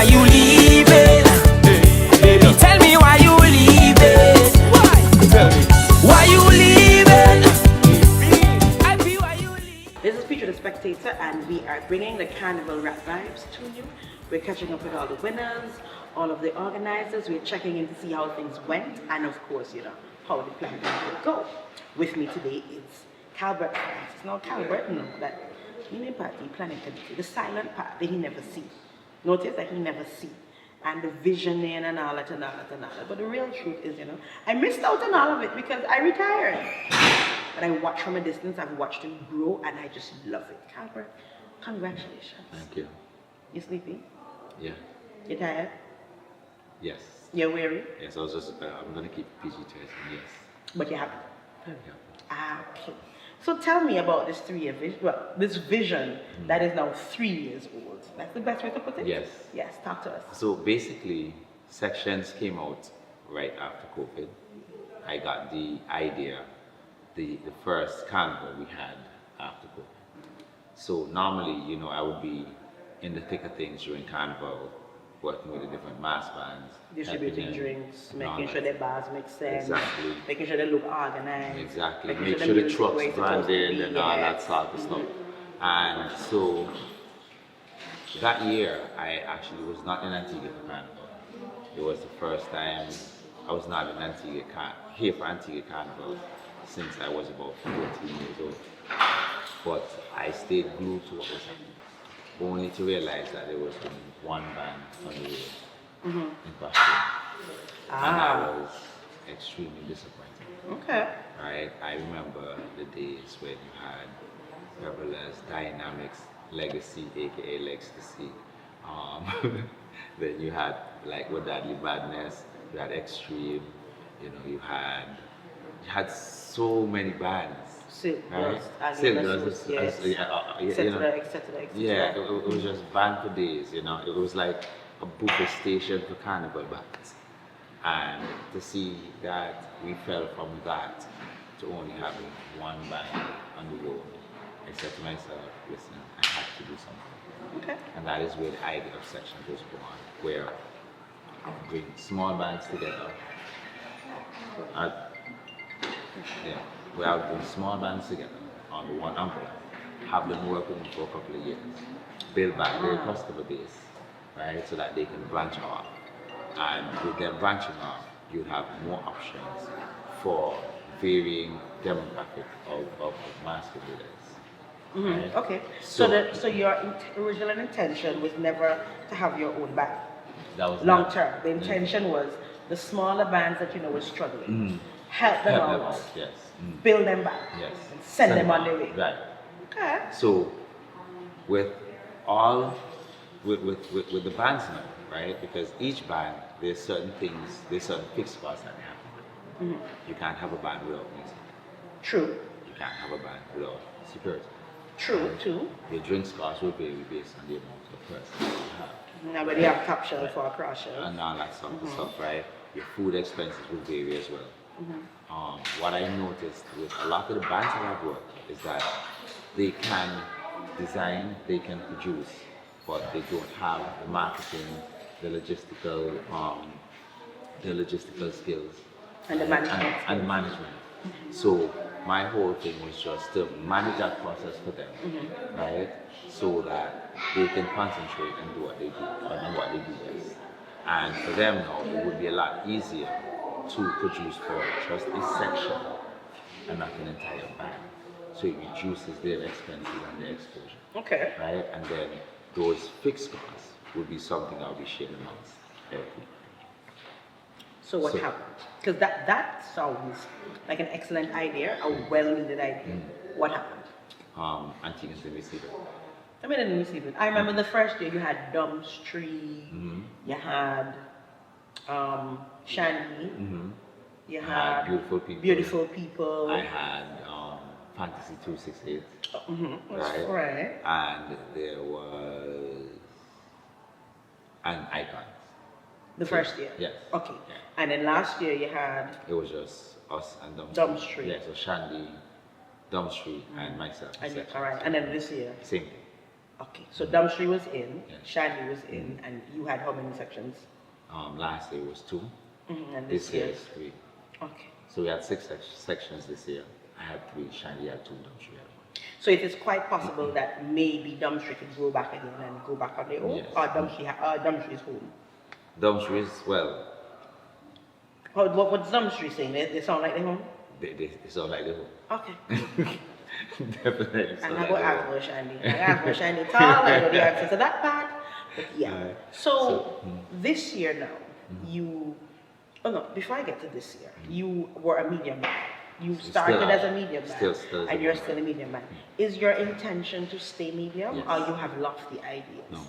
you leaving? Baby, tell me why you leaving? Why you leaving? I be why you leaving. This is Petra the Spectator, and we are bringing the Carnival rap vibes to you. We're catching up with all the winners, all of the organizers. We're checking in to see how things went, and of course, you know, how the plan will go. With me today is Calbert Francis. Now, Calbert knows that he may party planning committee, the silent part that he never see. Notice that he never see. And the visioning and all that and all that and all that. But the real truth is, you know, I missed out on all of it because I retired. But I watch from a distance, I've watched him grow, and I just love it. Calbert, congratulations. Thank you. You sleepy? Yeah. You tired? Yes. You're weary? Yes, I was just, I'm going to keep PG-13, yes. But you're happy? Yeah. Okay. So tell me about this 3-year vision, well, this vision that is now 3 years old. That's the best way to put it? Yes. Yes, talk to us. So basically, Sechuns came out right after COVID. I got the idea, the first carnival we had after COVID. So normally, you know, I would be in the thick of things during Carnival, working with the different mass bands. Distributing drinks, making sure their bars make sense. Exactly. Making sure they look organized. Exactly. Making Make sure the music trucks where it's supposed to branded be, and all that yes. sort of stuff. And so that year, I actually was not in Antigua for Carnival. It was the first time I was not in Antigua, here for Antigua Carnival since I was about 14 years old. But I stayed glued to what was happening, only to realize that there was only one band on the road in Boston. And I was extremely disappointed. Okay. Right? I remember the days when you had Revelers, Dynamics, Legacy, aka Legacy. Then you had like with Deadly Badness, you had Extreme, you know, you had so many bands. Silk right? Dust, Silk Dust, yes, etc., etc. Yeah, it was just band for days, you know. It was like a buffet station for carnival bands. And to see that we fell from that to only having one band on the road, I said to myself, listen, I have to do something. Okay. And that is where the idea of Sechuns was born, where I bring small bands together. Where I would bring small bands together under one umbrella, have them work with me for a couple of years, build back their customer base, right, so that they can branch off. And with them branching off, you'd have more options for varying demographic of masqueraders. Right? Okay. So your original intention was never to have your own band. That was long term. The intention was the smaller bands that you know were struggling, help them out, yes. build them back, Yes. and send them on their way. Right. Okay. So with the bands now, right? Because each band, there's certain things, there's certain fixed costs that happen. You can't have a band without music. True. You can't have a band without security. True, too. Your drinks cost will vary based on the amount of persons you have. Now, but you have top shelf for a cross shelf. And all that sort of stuff, right? Your food expenses will vary as well. What I noticed with a lot of the bands that I've worked is that they can design, they can produce, but they don't have the marketing, the logistical skills, And the management. and the management. So my whole thing was just to manage that process for them, right? So that they can concentrate and do what they do, and what they do best. And for them now, it would be a lot easier to produce for just a section and not an entire band. So it reduces their expenses and their exposure. Okay. Right? And then those fixed costs would be something that would be shared amongst everyone. So what happened? Because that sounds like an excellent idea, a well-needed idea. What happened? Antigua and Barbuda. I mean, I didn't receive it. I remember the first year you had Dumbstreet, you had Shandy, you had Beautiful People. I had Fantasy 268. Right. And there was an Icons. The first year? Yes. Okay. Yeah. And then last year you had? It was just us and Dumbstreet. Yeah, so Shandy, Dumbstreet, and myself. All right. And then this year? Same thing. Okay, so Dumpstry was in, Yes. Shandy was in, and you had how many sections? Last year was 2. And This year is 3. Okay. So we had 6 sections this year. I had 3, Shandy had 2, Dumpstry had 1. So it is quite possible that maybe Dumpstry could go back again and go back on their own, Yes. or Dumpstry is home. Dumpstry is, well, What's Dumpstry saying? They sound like they're home? they sound like the Okay. Definitely. And sound I like go the ask home. for Shandy. I ask for Shandy tall, I know the answer to that part. But yeah. Right. So this year now, before I get to this year, you were a medium man. You started Still as a are. medium man. Still as and a you're medium still a medium man. Is your intention to stay medium, Yes. or you have lofty ideas? No,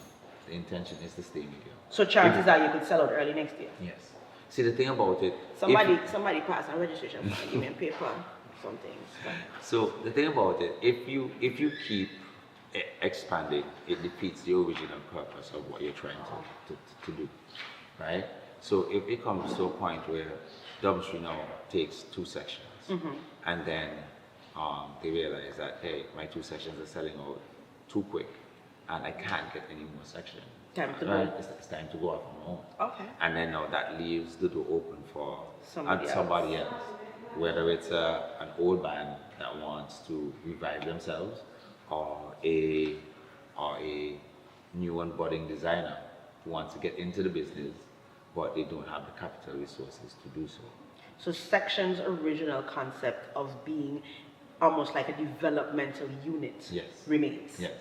the intention is to stay medium. So chances are you could sell out early next year. Yes. See, the thing about it, Somebody pass a registration form, give me a paper, something. so the thing about it, if you keep expanding, it defeats the original purpose of what you're trying to do, right? So if it comes to a point where Dumpstry now takes 2 sections, and then they realize that, hey, my 2 sections are selling out too quick, and I can't get any more sections. Time to Right? go. It's time to go out on my own. Okay. And then now that leaves the door open for Somebody else. Whether it's an old band that wants to revive themselves, or a new and budding designer who wants to get into the business, but they don't have the capital resources to do so. So Section's original concept of being almost like a developmental unit Yes. remains. Yes.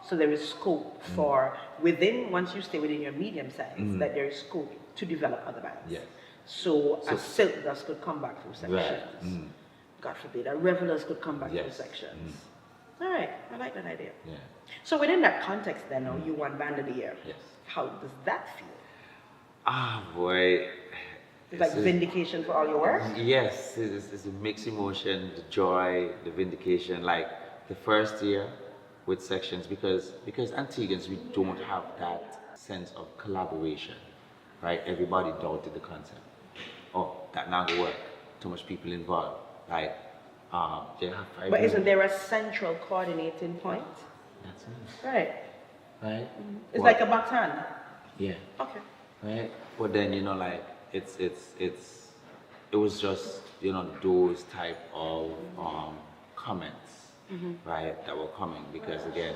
So there is scope for once you stay within your medium size, that there is scope to develop other bands. Yes. So a Silk Dust could come back through Sections. Right. God forbid, a Revelers could come back through Yes. Sections. All right, I like that idea. Yeah. So within that context then, now you won Band of the Year. Yes. How does that feel? Ah, boy. It's like vindication for all your work? Yes, it's a mixed emotion, the joy, the vindication. Like the first year with Sections, because Antiguans, we don't have that sense of collaboration, right? Everybody doubted the concept. Oh, that not gonna work. Too much people involved. Like, they have 5 But isn't million. there a central coordinating point? That's me, Right. right? It's But- like a baton. yeah. Okay. Right? But then, like, it was just, those type of comments, right, that were coming, because again,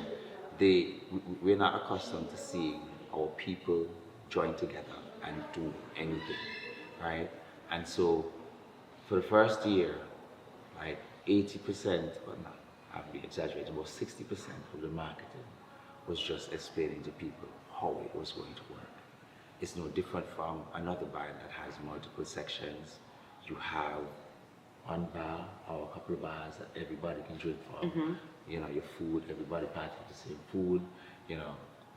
we're not accustomed to seeing our people join together and do anything, right? And so for the first year, like 80%, well, not, I'll be exaggerating, about 60% of the marketing was just explaining to people how it was going to work. It's no different from another band that has multiple sections. You have one bar or a couple of bars that everybody can drink from. Your food, everybody partaking the same food.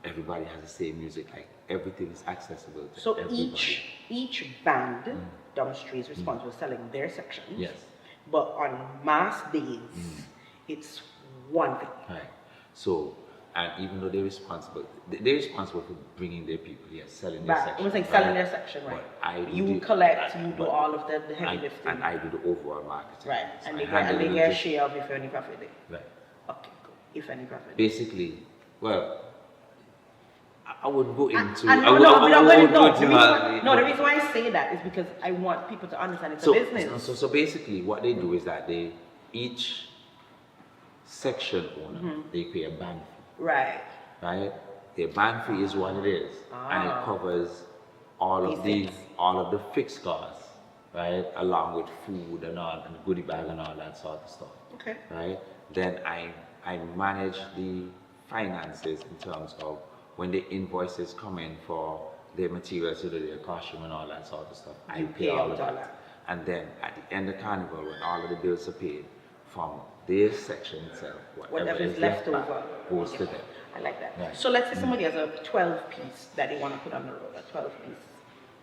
Everybody has the same music. Like everything is accessible to So everybody. each band, Dumpstry is responsible for selling their sections. Yes. But on mass days, it's one thing. Right. So, and even though they're responsible for bringing their people, yes, selling their Right. section. I'm saying selling right? their section, right? But I do You the- collect, you do but- all of the heavy and, lifting. and I do the overall marketing. Right. So And I they get, handle a logistics. share of if any profit there. Right. Okay, cool. If any profit. Basically, well, I would go into. And I no, would- no, I would- I would go no, into the reason that- why, no, the reason why I say that is because I want people to understand it's a business. So basically, what they do is that each section owner, they pay a band fee, Right. right? Their band fee is what it is, and it Ah. covers all of Basics. all of the fixed costs, right? Along with food and all, and the goodie bag and all that sort of stuff. Okay. Right? Then I manage the finances in terms of when the invoices come in for their materials, so their costume and all that sort of stuff. I You pay pay all out of all that. that. And then at the end of Carnival, when all of the bills are paid, from their section itself, Whatever is left left back over. goes to them. I like that. Right. So let's say somebody has a 12 piece that they want to put on the road, a 12 piece.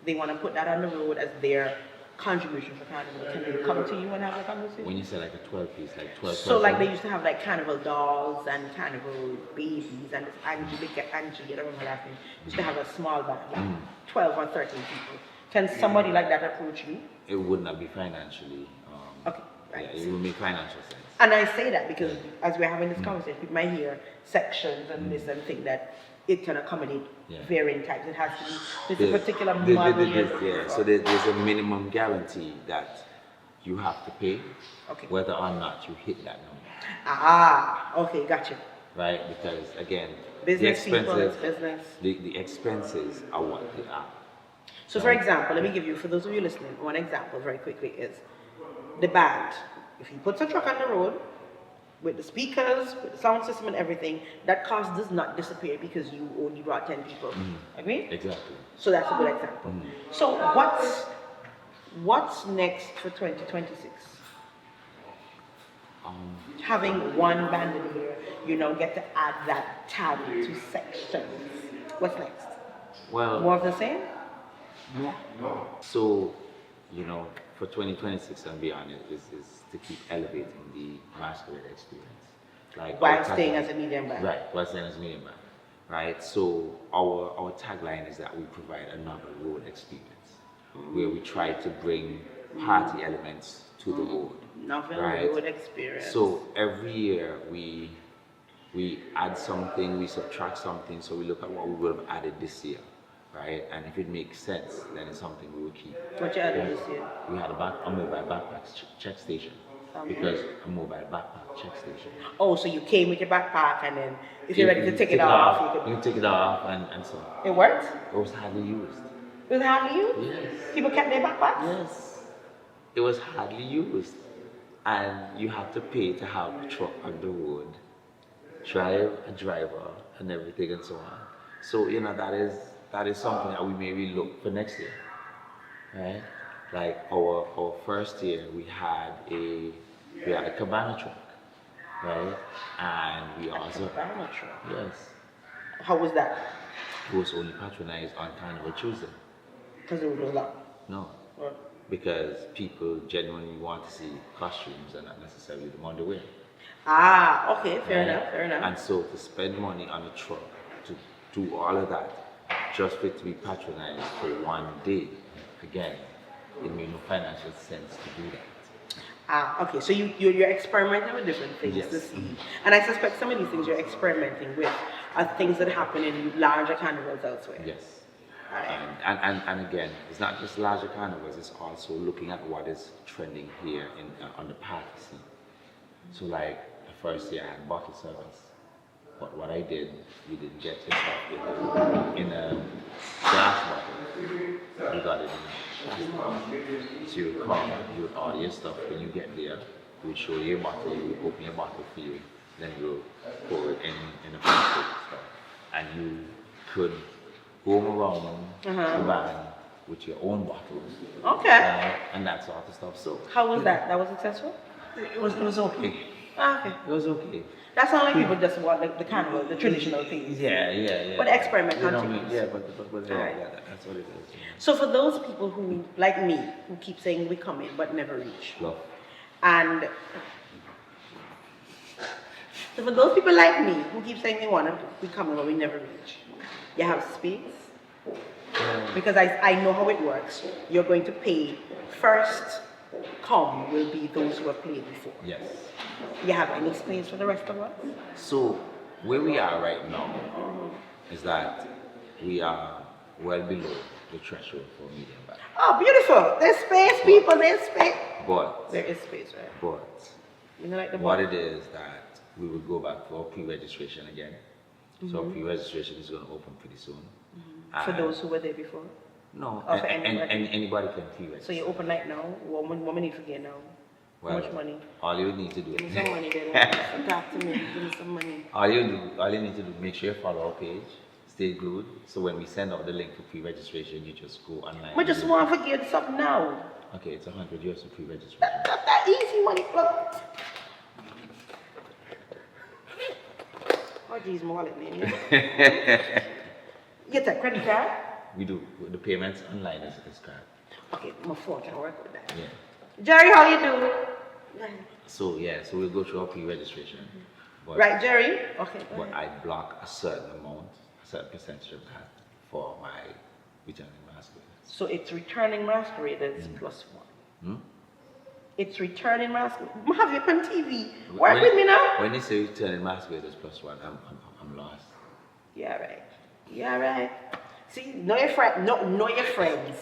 They want to put that on the road as their contribution for Carnival. Can they come to you and have a conversation? When you say like a 12 piece, like 12 So like they person, used to have like Carnival dolls and Carnival babies and this Angie, I don't remember her last name, used to have a small band, like 12 or 13 people. Can somebody like that approach you? it would not be financially. Okay, Right. Yeah, it will make financial sense. And I say that because as we're having this conversation, people might hear sections and this and think that it can accommodate varying types. It has to be this particular model. So there's a minimum guarantee that you have to pay, whether or not you hit that number. Ah, okay, gotcha. Right, because again, Business the people, expenses, it's business. the expenses are what they are. So for example, let me give you, for those of you listening, one example very quickly is the band. If he puts a truck on the road with the speakers, with the sound system and everything, that cost does not disappear because you only brought 10 people. Agree? Exactly. So that's a good example. So what's next for 2026? Having one band in here, you now get to add that tab to sections. What's next? Well, More of the same? So, for 2026 and beyond, is to keep elevating the masquerade experience. Like while staying as a medium band. Right, while staying as a medium band. Right, so our tagline is that we provide a novel road experience, where we try to bring party elements to the road. Novel road experience. So every year we add something, we subtract something, so we look at what we would have added this year. Right, and if it makes sense, then it's something we will keep. What you added this year? We had a mobile backpack check station. Because a mobile backpack check station. Oh, so you came with your backpack and then if you're ready to take it off, you can take it off and so on. It worked? It was hardly used. It was hardly used? Yes. People kept their backpacks? Yes. It was hardly used. And you have to pay to have a truck on the road, drive a driver and everything and so on. So, that is something that we may relook for next year. Right? Like our first year we had a cabana truck, right? And we also cabana truck. Yes. How was that? It was only patronized on Carnival Tuesday. Because it was locked? No. Because people genuinely want to see costumes and not necessarily the underwear. Ah, okay, fair enough. And so to spend money on a truck to do all of that just for it to be patronized for one day, again, it made no financial sense to do that. Ah, okay. So you're experimenting with different things to see. And I suspect some of these things you're experimenting with are things that happen in larger carnivals elsewhere. Yes. And again, it's not just larger carnivals, it's also looking at what is trending here on the party scene. So like the first year I had bottle service. But what I did, we didn't get it in a glass bottle. We got it in a plastic bottle. So you would come, you would order your stuff. When you get there, we would show you your bottle, we would open your bottle for you, then we would pour it in a plastic stuff. And you could roam around the band with your own bottles. Okay. And that sort of stuff. So how was that? That was successful? It was okay. Ah, okay. It was okay. That's not like people just want the carnival, the traditional things. Yeah. But experiment continues. But that's what it is. Yeah. So for those people who, like me, who keep saying we come in but never reach. Love. And so for those people like me who keep saying they want to, we come in but we never reach. You have space? Because I know how it works. You're going to pay first. Come will be those who have played before. Yes. You have any space for the rest of us? So where we are right now is that we are well below the threshold for medium band. Oh, beautiful! There's space, people. There's space. But there is space, right? But you know, like the what it is that we will go back for pre-registration again. So pre-registration is going to open pretty soon. For those who were there before? No, anybody can pre-register. So you open right now. What we need to get now? Well, how much money? All you need to do. Give me some money, then. Talk to me. Give me some money. All you need to do, make sure you follow our page. Stay glued. So when we send out the link for pre-registration, you just go online. I just want to forget something now. Okay, it's $100 for pre-registration. That easy money, plug. Oh, geez, my wallet name. Get that credit card? We do. The payments online is card. Okay, my phone can work with that. Yeah. Jerry, how you do? So we'll go through our pre-registration. Right, Jerry? Okay. But I block a certain amount, a certain percentage of that for my returning masqueraders. So it's returning masqueraders plus one. It's returning masquerade. Have you on TV? Work with me now. When you say returning masqueraders plus one, I'm lost. Yeah, right. Yeah, right. See, know your friend. No, know your friends.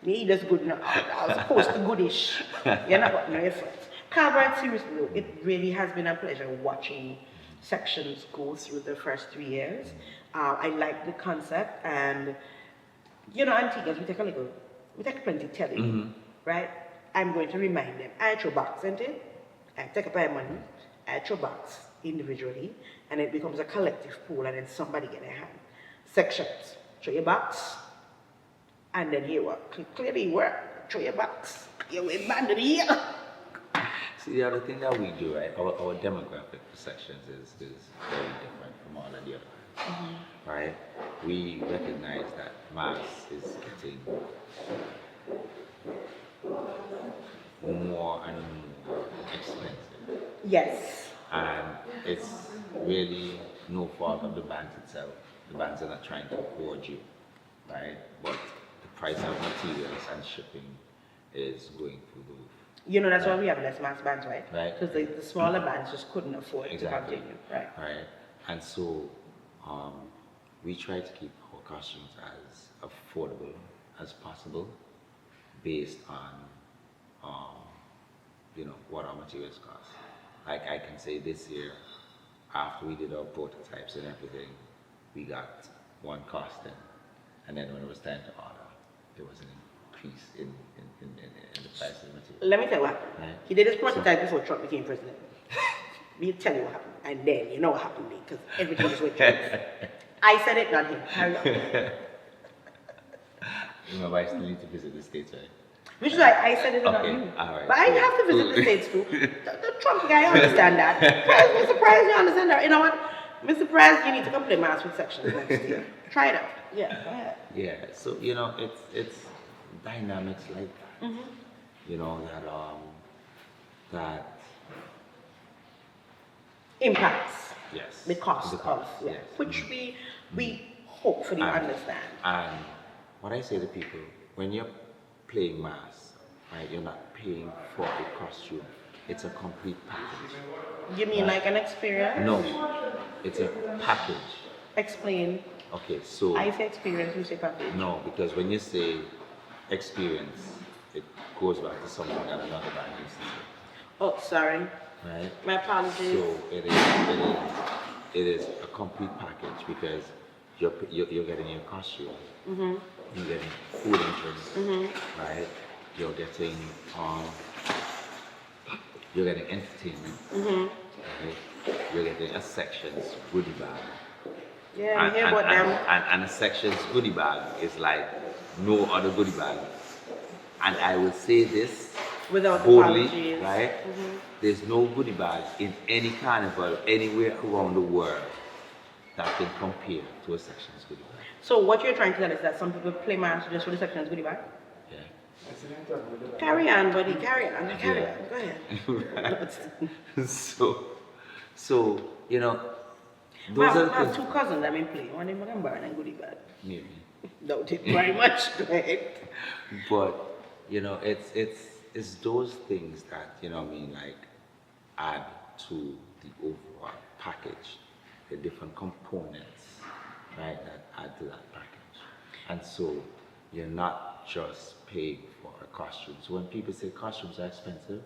Me, that's good enough. I was supposed to goodish. You're not got know your friends. Calbert, seriously though, it really has been a pleasure watching sections go through the first 3 years. I like the concept, and you know, Antiguas, we take plenty telling, right? I'm going to remind them. I throw box, isn't it? I take up my money, I throw box individually, and it becomes a collective pool, and then somebody get their hand. Sections, throw your box, and then you work. Clearly work, throw your box. You win band of the year. See, the other thing that we do, right? Our demographic for sections is very different from all of the others, right? We recognize that mass is getting more and more expensive. Yes. And it's really no fault of the bands itself. The bands are not trying to gorge you, right? But the price of materials and shipping is going through the roof. You know, that's why we have less mass bands, right? Right. Because the smaller bands just couldn't afford to continue, right? Right. And so we try to keep our costumes as affordable as possible based on you know, what our materials cost. Like I can say this year, after we did our prototypes and everything, we got one costing, and then when it was time to order, there was an increase in the price of the material. Let me tell you what happened. Right. He did his prototype before Trump became president. Me tell you what happened. And then you know what happened to me, because everything was with Trump. I said it, not him. Carry on. Remember, I still need to visit the States, right? Which is why I said it, not you. Right, but I have to visit the States too. The Trump guy, I understand that. Mr. Price, you understand that. You know what? Mr. Price, you need to come play mass with sections next year. Try it out. Yeah, go ahead. Yeah, so you know, it's dynamics like that. You know, that Impacts yes. the cost of, yeah, yes. which we hopefully understand. And what I say to people, when you're playing mass, right, you're not paying for a costume. It's a complete package. You mean like an experience? No, it's a package. Explain. Okay, so I say experience, you say package. no, because when you say experience, it goes back to something that another band used to say. Oh, sorry. Right? My apologies. So it is a complete package because you're getting your costume, you're getting food and drink, right? You're getting entertainment, right? You're getting a section's goodie bag. Yeah, I hear about them. And a section's goodie bag is like no other goodie bag. And I will say this Without boldly, apologies. right? There's no goodie bag in any carnival anywhere around the world that can compare to a section's goodie bag. So what you're trying to tell us is that some people play mass just for the section's goodie bag? Yeah. Carry on, buddy. Carry on. Carry on. Go ahead. So you know, I those are have things. two cousins that been playing. One in Burn and goodie bag. Maybe. Doubt it very much. Go ahead. But you know, it's those things that, you know what I mean, like add to the overall package, the different components, right, that add to that package. And so you're not just paying for a costume. So when people say costumes are expensive,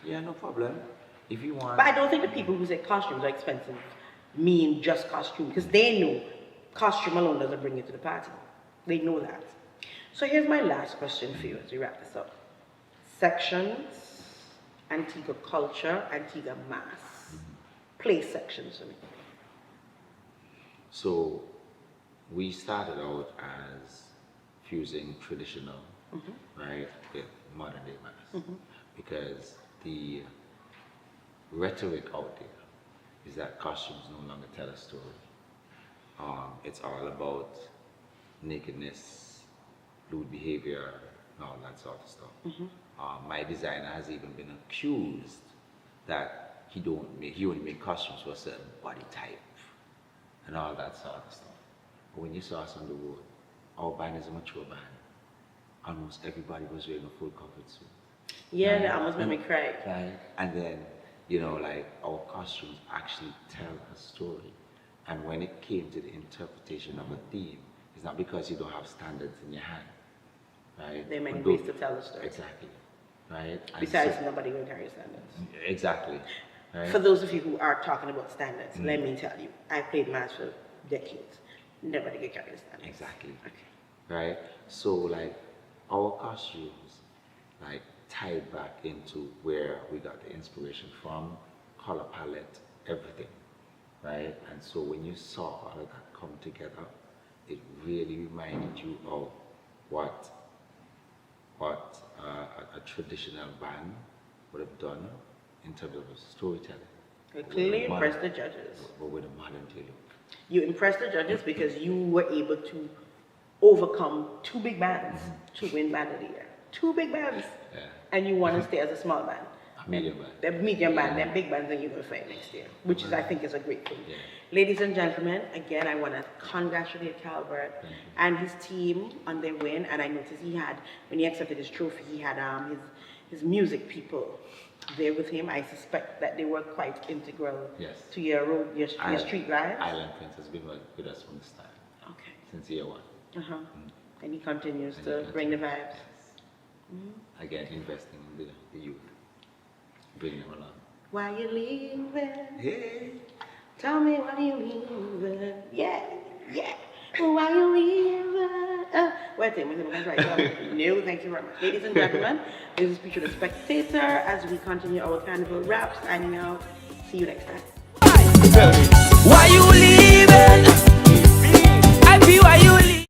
yeah, no problem. If you want. But I don't think the people who say costumes are expensive mean just costume, because they know costume alone doesn't bring you to the party. They know that. So here's my last question for you as we wrap this up. Sections, Antigua culture, Antigua mass. Play sections for me. So we started out as fusing traditional, right, with modern day mass, because the rhetoric out there is that costumes no longer tell a story. It's all about nakedness, lewd behavior, and all that sort of stuff. My designer has even been accused that he only make costumes for a certain body type and all that sort of stuff. But when you saw us on the road, our band is a mature band. Almost everybody was wearing a full covered suit. Yeah, that almost made me cry. Right? And then, you know, like our costumes actually tell a story. And when it came to the interpretation of a theme, it's not because you don't have standards in your hand, right? There are many But ways to tell the story. Exactly, right? And Besides, nobody will carry standards. exactly, right? For those of you who are talking about standards, let me tell you, I played mass for decades. Nobody could carry the standards. Exactly. Okay. Right? So like our costumes like tied back into where we got the inspiration from, color palette, everything. Right? And so when you saw all of that come together, it really reminded you of what a traditional band would have done in terms of storytelling. It clearly impressed the judges. But with a modern day look. You impressed the judges because you were able to overcome two big bands to win Band of the Year. Two big bands. Yeah. And you want to stay as a small band. A medium band. The medium band, then big bands, then you're going to fight next year, which is, I think, is a great thing. Yeah. Ladies and gentlemen, again, I want to congratulate Calbert and his team on their win. And I noticed he had, when he accepted his trophy, he had his music people there with him. I suspect that they were quite integral to your street life. Island Prince has been with us from the start. Okay. Since year one. And he continues And to he bring the continues, vibes. yes. Again, investing in the youth. Bring them along. Why you leaving? Hey. Tell me why you leaving? Yeah, yeah. Why you leaving? Wait a minute, no, thank you very much. Ladies and gentlemen, this is Petra the Spectator as we continue our Carnival rap, signing out. See you next time. Why you